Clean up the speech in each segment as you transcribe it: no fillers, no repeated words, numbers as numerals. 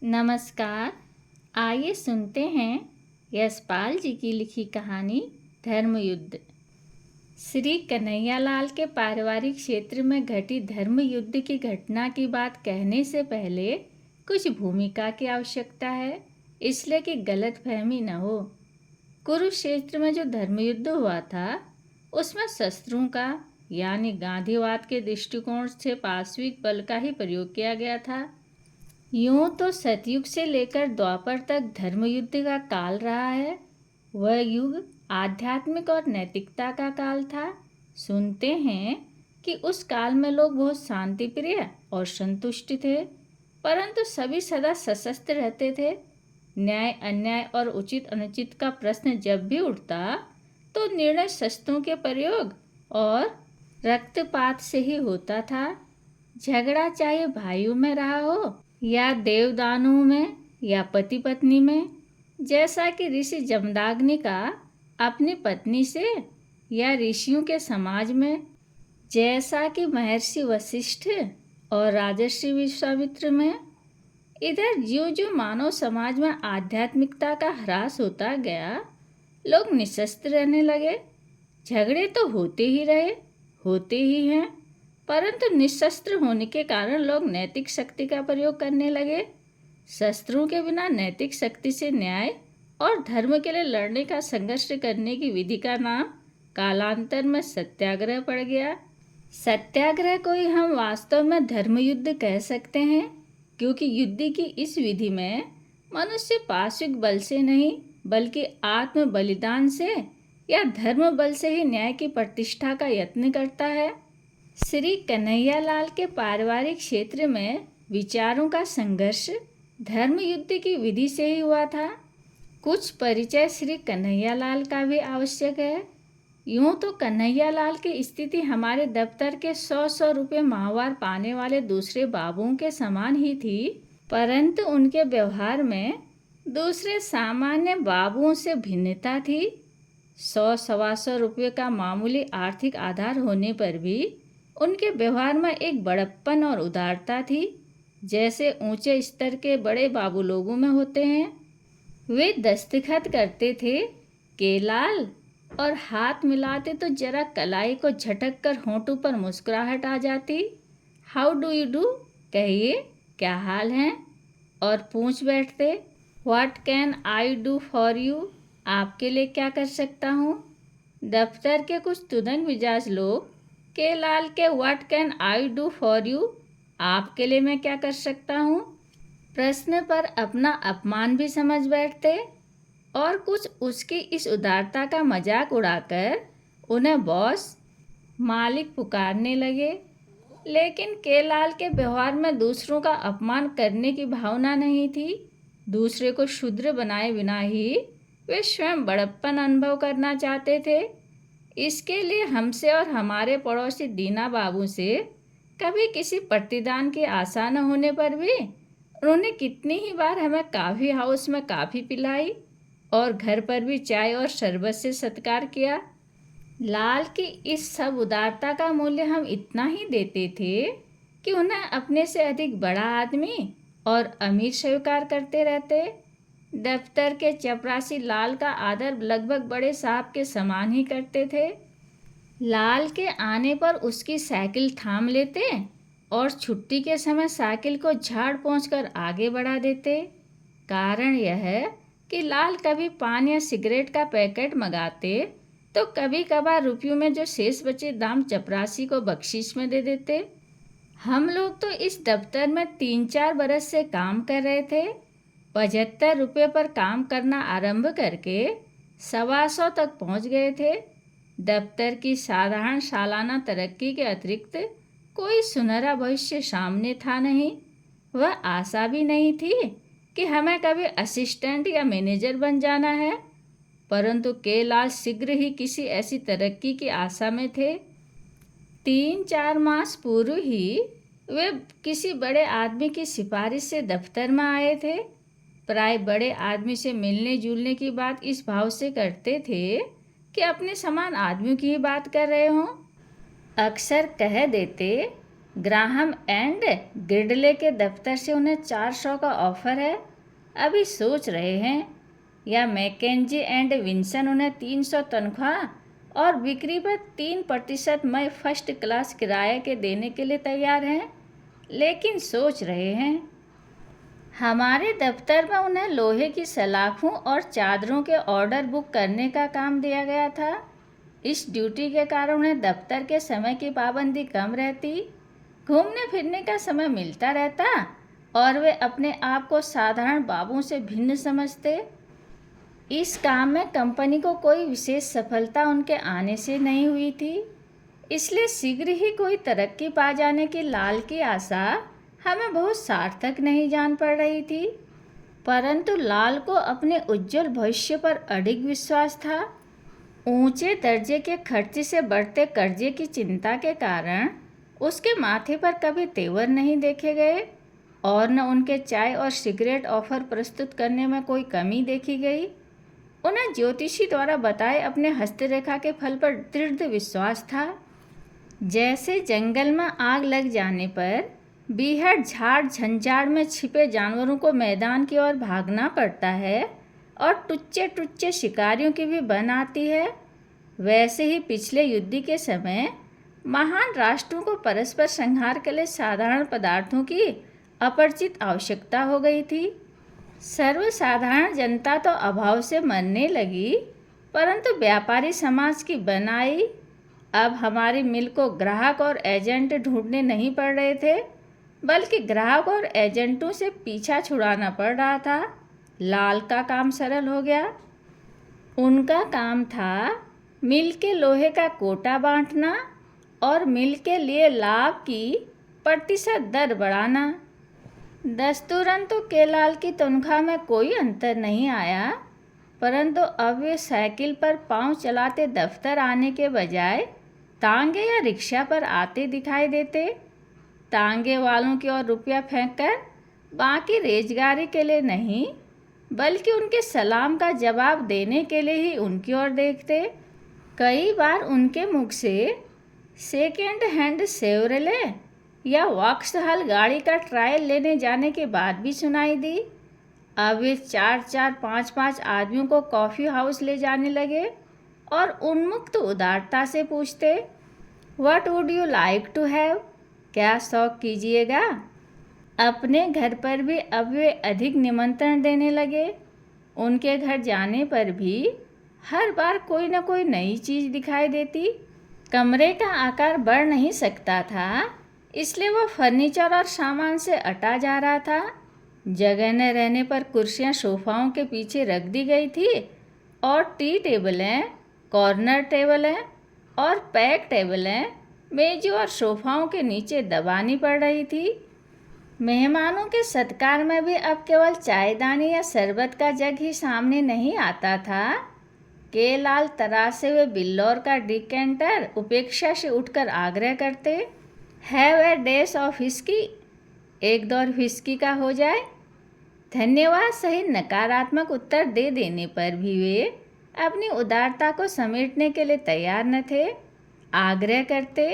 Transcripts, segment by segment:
नमस्कार। आइए सुनते हैं यशपाल जी की लिखी कहानी धर्मयुद्ध। श्री कन्हैयालाल के पारिवारिक क्षेत्र में घटी धर्म युद्ध की घटना की बात कहने से पहले कुछ भूमिका की आवश्यकता है, इसलिए कि गलतफहमी न हो। कुरुक्षेत्र में जो धर्मयुद्ध हुआ था उसमें शस्त्रों का यानी गांधीवाद के दृष्टिकोण से पाशविक बल का ही प्रयोग किया गया था। यूं तो सतयुग से लेकर द्वापर तक धर्मयुद्ध का काल रहा है। वह युग आध्यात्मिक और नैतिकता का काल था। सुनते हैं कि उस काल में लोग बहुत शांतिप्रिय और संतुष्ट थे, परंतु सभी सदा सशस्त्र रहते थे। न्याय अन्याय और उचित अनुचित का प्रश्न जब भी उठता तो निर्णय शस्त्रों के प्रयोग और रक्तपात से ही होता था। झगड़ा चाहे भाइयों में रहा हो या देवदानों में या पति पत्नी में, जैसा कि ऋषि जमदाग्नि का अपनी पत्नी से, या ऋषियों के समाज में जैसा कि महर्षि वशिष्ठ और राजर्षि विश्वामित्र में। इधर ज्यों ज्यों मानव समाज में आध्यात्मिकता का ह्रास होता गया, लोग निशस्त्र रहने लगे। झगड़े तो होते ही रहे, होते ही हैं, परंतु निशस्त्र होने के कारण लोग नैतिक शक्ति का प्रयोग करने लगे। शस्त्रों के बिना नैतिक शक्ति से न्याय और धर्म के लिए लड़ने का संघर्ष करने की विधि का नाम कालांतर में सत्याग्रह पड़ गया। सत्याग्रह को ही हम वास्तव में धर्मयुद्ध कह सकते हैं, क्योंकि युद्ध की इस विधि में मनुष्य पाशविक बल से नहीं बल्कि आत्म बलिदान से या धर्म बल से ही न्याय की प्रतिष्ठा का यत्न करता है। श्री कन्हैयालाल के पारिवारिक क्षेत्र में विचारों का संघर्ष धर्म युद्ध की विधि से ही हुआ था। कुछ परिचय श्री कन्हैयालाल का भी आवश्यक है। यूं तो कन्हैयालाल की स्थिति हमारे दफ्तर के 100 रुपये माहवार पाने वाले दूसरे बाबुओं के समान ही थी, परंतु उनके व्यवहार में दूसरे सामान्य बाबुओं से भिन्नता थी। 100-125 रुपये का मामूली आर्थिक आधार होने पर भी उनके व्यवहार में एक बड़प्पन और उदारता थी, जैसे ऊंचे स्तर के बड़े बाबू लोगों में होते हैं। वे दस्तखत करते थे केलाल, और हाथ मिलाते तो जरा कलाई को झटक कर होंठों पर मुस्कुराहट आ जाती। हाउ डू यू डू, कहिए क्या हाल है, और पूछ बैठते what can I do for you, आपके लिए क्या कर सकता हूँ। दफ्तर के कुछ तुदन मिजाज लोग केलाल के what can I do for you, आपके लिए मैं क्या कर सकता हूँ, प्रश्न पर अपना अपमान भी समझ बैठते और कुछ उसकी इस उदारता का मजाक उड़ाकर उन्हें बॉस मालिक पुकारने लगे। लेकिन केलाल के व्यवहार में दूसरों का अपमान करने की भावना नहीं थी। दूसरे को शूद्र बनाए बिना ही वे स्वयं बड़प्पन अनुभव करना चाहते थे। इसके लिए हमसे और हमारे पड़ोसी दीना बाबू से कभी किसी प्रतिदान की आशा न होने पर भी उन्होंने कितनी ही बार हमें कॉफ़ी हाउस में कॉफ़ी पिलाई और घर पर भी चाय और शरबत से सत्कार किया। लाल की इस सब उदारता का मूल्य हम इतना ही देते थे कि उन्हें अपने से अधिक बड़ा आदमी और अमीर स्वीकार करते रहते। दफ्तर के चपरासी लाल का आदर लगभग बड़े साहब के समान ही करते थे। लाल के आने पर उसकी साइकिल थाम लेते और छुट्टी के समय साइकिल को झाड़ पोंछ कर आगे बढ़ा देते। कारण यह है कि लाल कभी पान या सिगरेट का पैकेट मंगाते तो कभी कभार रुपयों में जो शेष बचे दाम चपरासी को बख्शीश में दे देते। हम लोग तो इस दफ्तर में 3-4 बरस से काम कर रहे थे। 75 रुपये पर काम करना आरंभ करके 125 तक पहुंच गए थे। दफ्तर की साधारण सालाना तरक्की के अतिरिक्त कोई सुनहरा भविष्य सामने था नहीं। वह आशा भी नहीं थी कि हमें कभी असिस्टेंट या मैनेजर बन जाना है, परंतु केलाल शीघ्र ही किसी ऐसी तरक्की की आशा में थे। 3-4 मास पूर्व ही वे किसी बड़े आदमी की सिफारिश से दफ्तर में आए थे। प्राय बड़े आदमी से मिलने जुलने की बात इस भाव से करते थे कि अपने समान आदमियों की ही बात कर रहे हों। अक्सर कह देते ग्राहम एंड ग्रिडले के दफ्तर से उन्हें 400 का ऑफर है, अभी सोच रहे हैं। या मैकेंजी एंड विंसन उन्हें 300 तनख्वाह और बिक्री पर 3% मई फर्स्ट क्लास किराए के देने के लिए तैयार हैं, लेकिन सोच रहे हैं। हमारे दफ्तर में उन्हें लोहे की सलाखों और चादरों के ऑर्डर बुक करने का काम दिया गया था। इस ड्यूटी के कारण उन्हें दफ्तर के समय की पाबंदी कम रहती, घूमने फिरने का समय मिलता रहता और वे अपने आप को साधारण बाबुओं से भिन्न समझते। इस काम में कंपनी को कोई विशेष सफलता उनके आने से नहीं हुई थी, इसलिए शीघ्र ही कोई तरक्की पा जाने की लाल की आशा हमें बहुत सार्थक नहीं जान पड़ रही थी। परंतु लाल को अपने उज्जवल भविष्य पर अडिग विश्वास था। ऊंचे दर्जे के खर्चे से बढ़ते कर्जे की चिंता के कारण उसके माथे पर कभी तेवर नहीं देखे गए और न उनके चाय और सिगरेट ऑफर प्रस्तुत करने में कोई कमी देखी गई। उन्हें ज्योतिषी द्वारा बताए अपने हस्तरेखा के फल पर दृढ़ विश्वास था। जैसे जंगल में आग लग जाने पर बीहड़ झाड़ झंझाड़ में छिपे जानवरों को मैदान की ओर भागना पड़ता है और टुच्चे टुच्चे शिकारियों की भी बन आती है, वैसे ही पिछले युद्ध के समय महान राष्ट्रों को परस्पर संहार के लिए साधारण पदार्थों की अपरिचित आवश्यकता हो गई थी। सर्वसाधारण जनता तो अभाव से मरने लगी, परंतु व्यापारी समाज की बनाई। अब हमारी मिल को ग्राहक और एजेंट ढूंढने नहीं पड़ रहे थे, बल्कि ग्राहक और एजेंटों से पीछा छुड़ाना पड़ रहा था। लाल का काम सरल हो गया। उनका काम था मिल के लोहे का कोटा बांटना और मिल के लिए लाभ की प्रतिशत दर बढ़ाना। दस्तूरन तो केलाल की तनख्वाह में कोई अंतर नहीं आया, परंतु अब वे साइकिल पर पांव चलाते दफ्तर आने के बजाय तांगे या रिक्शा पर आते दिखाई देते। तांगे वालों की ओर रुपया फेंककर बाकी रेजगारी के लिए नहीं, बल्कि उनके सलाम का जवाब देने के लिए ही उनकी ओर देखते। कई बार उनके मुख से सेकेंड हैंड शेवरले या वॉक्सहल गाड़ी का ट्रायल लेने जाने के बाद भी सुनाई दी। अब वे 4-4, 5-5 आदमियों को कॉफ़ी हाउस ले जाने लगे और उन्मुक्त उदारता से पूछते, what would you like to have? क्या शौक कीजिएगा? अपने घर पर भी अब वे अधिक निमंत्रण देने लगे। उनके घर जाने पर भी हर बार कोई न कोई नई चीज़ दिखाई देती। कमरे का आकार बढ़ नहीं सकता था, इसलिए वह फर्नीचर और सामान से अटा जा रहा था। जगह न रहने पर कुर्सियां सोफाओं के पीछे रख दी गई थी और टी टेबलें, कॉर्नर टेबलें और पैक टेबलें मेजों और सोफाओं के नीचे दबानी पड़ रही थी। मेहमानों के सत्कार में भी अब केवल चायदानी या शरबत का जग ही सामने नहीं आता था। केलाल तरासे हुए बिल्लौर का डिकेंटर उपेक्षा से उठकर आग्रह करते, have a dash of whisky, एक दौर व्हिस्की का हो जाए। धन्यवाद सहित नकारात्मक उत्तर दे देने पर भी वे अपनी उदारता को समेटने के लिए तैयार न थे। आग्रह करते,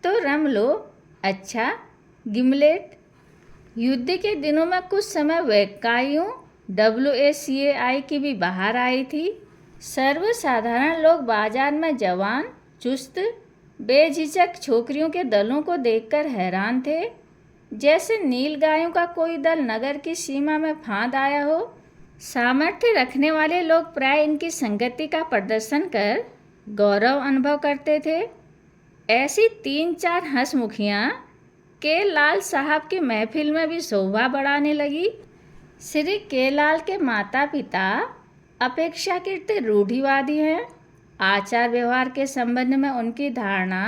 तो रम लो। अच्छा, गिमलेट। युद्ध के दिनों में कुछ समय वैकाइयों WACAI की भी बाहर आई थी। सर्वसाधारण लोग बाजार में जवान, चुस्त, बेझिझक छोकरियों के दलों को देखकर हैरान थे, जैसे नील गायों का कोई दल नगर की सीमा में फांद आया हो। सामर्थ्य रखने वाले लोग प्राय इनकी संगति का प्रदर्शन कर गौरव अनुभव करते थे। ऐसी 3-4 हंसमुखियाँ केलाल साहब की महफिल में भी शोभा बढ़ाने लगी। श्री केलाल के माता पिता अपेक्षाकृत रूढ़िवादी हैं। आचार व्यवहार के संबंध में उनकी धारणा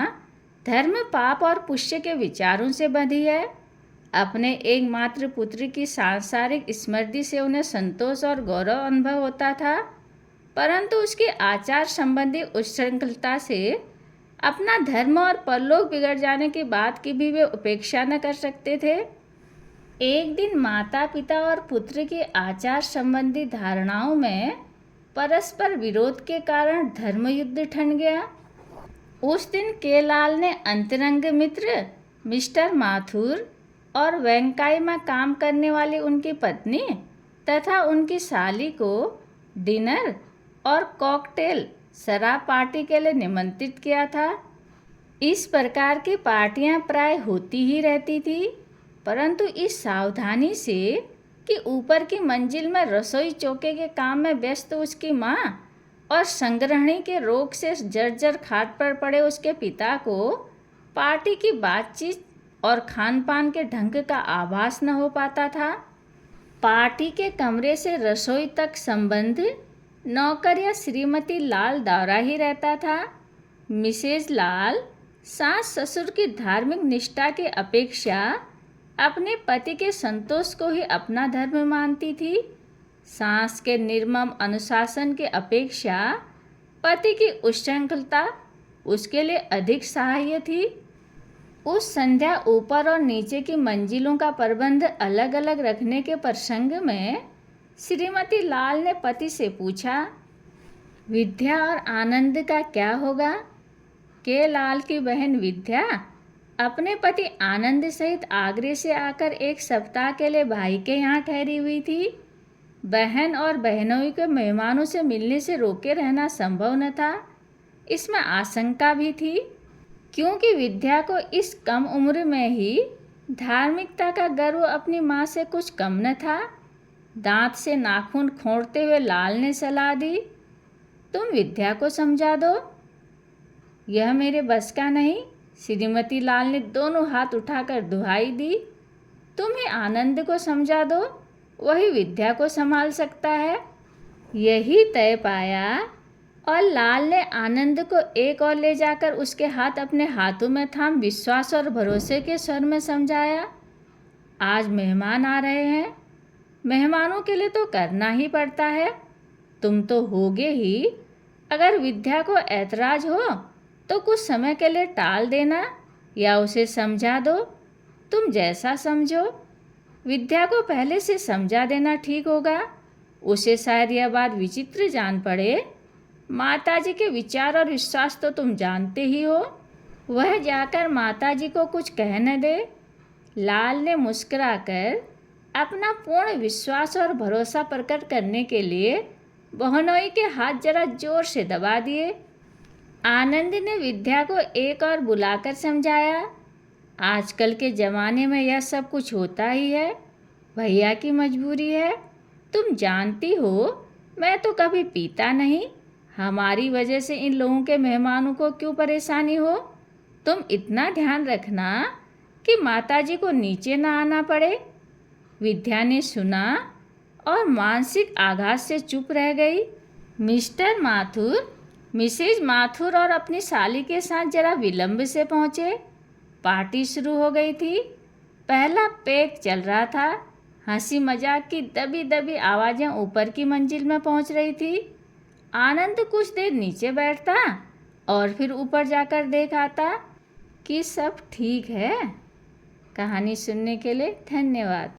धर्म, पाप और पुण्य के विचारों से बंधी है। अपने एकमात्र पुत्र की सांसारिक स्मृति से उन्हें संतोष और गौरव अनुभव होता था, परंतु उसकी आचार संबंधी उच्छृंखलता से अपना धर्म और परलोक बिगड़ जाने की बात की भी वे उपेक्षा न कर सकते थे। एक दिन माता पिता और पुत्र की आचार संबंधी धारणाओं में परस्पर विरोध के कारण धर्मयुद्ध ठन गया। उस दिन केलाल ने अंतरंग मित्र मिस्टर माथुर और वेंकाई में काम करने वाली उनकी पत्नी तथा उनकी साली को डिनर और कॉकटेल शराब पार्टी के लिए निमंत्रित किया था। इस प्रकार की पार्टियां प्राय होती ही रहती थी, परंतु इस सावधानी से कि ऊपर की मंजिल में रसोई चौके के काम में व्यस्त उसकी माँ और संग्रहणी के रोग से जर्जर खाट पर पड़े उसके पिता को पार्टी की बातचीत और खान पान के ढंग का आभास न हो पाता था। पार्टी के कमरे से रसोई तक संबंध नौकर या श्रीमती लाल द्वारा ही रहता था। मिसेज लाल सास ससुर की धार्मिक निष्ठा की अपेक्षा अपने पति के संतोष को ही अपना धर्म मानती थी। सास के निर्मम अनुशासन की अपेक्षा पति की उच्छृंखलता उसके लिए अधिक सहायक थी। उस संध्या ऊपर और नीचे की मंजिलों का प्रबंध अलग अलग रखने के प्रसंग में श्रीमती लाल ने पति से पूछा, विद्या और आनंद का क्या होगा? के लाल की बहन विद्या अपने पति आनंद सहित आगरे से आकर एक सप्ताह के लिए भाई के यहाँ ठहरी हुई थी। बहन और बहनोई के मेहमानों से मिलने से रोके रहना संभव न था। इसमें आशंका भी थी, क्योंकि विद्या को इस कम उम्र में ही धार्मिकता का गर्व अपनी माँ से कुछ कम न था। दांत से नाखून खोंटते हुए लाल ने सलाह दी, तुम विद्या को समझा दो। यह मेरे बस का नहीं। श्रीमती लाल ने दोनों हाथ उठाकर दुहाई दी, तुम ही आनंद को समझा दो, वही विद्या को संभाल सकता है। यही तय पाया और लाल ने आनंद को एक और ले जाकर उसके हाथ अपने हाथों में थाम विश्वास और भरोसे के स्वर में समझाया, आज मेहमान आ रहे हैं, मेहमानों के लिए तो करना ही पड़ता है। तुम तो होगे ही, अगर विद्या को ऐतराज हो तो कुछ समय के लिए टाल देना या उसे समझा दो, तुम जैसा समझो। विद्या को पहले से समझा देना ठीक होगा। उसे शायद यह बात विचित्र जान पड़े, माताजी के विचार और विश्वास तो तुम जानते ही हो। वह जाकर माताजी को कुछ कह न दे। लाल ने मुस्कुराकर अपना पूर्ण विश्वास और भरोसा प्रकट करने के लिए बहनोई के हाथ जरा जोर से दबा दिए। आनंद ने विद्या को एक और बुलाकर समझाया, आजकल के ज़माने में यह सब कुछ होता ही है, भैया की मजबूरी है। तुम जानती हो मैं तो कभी पीता नहीं, हमारी वजह से इन लोगों के मेहमानों को क्यों परेशानी हो। तुम इतना ध्यान रखना कि माताजी को नीचे ना आना पड़े। विद्या ने सुना और मानसिक आघात से चुप रह गई। मिस्टर माथुर मिसेज माथुर और अपनी साली के साथ जरा विलंब से पहुँचे। पार्टी शुरू हो गई थी। पहला पेग चल रहा था। हंसी मजाक की दबी दबी आवाज़ें ऊपर की मंजिल में पहुँच रही थी। आनंद कुछ देर नीचे बैठता और फिर ऊपर जाकर देख आता कि सब ठीक है। कहानी सुनने के लिए धन्यवाद।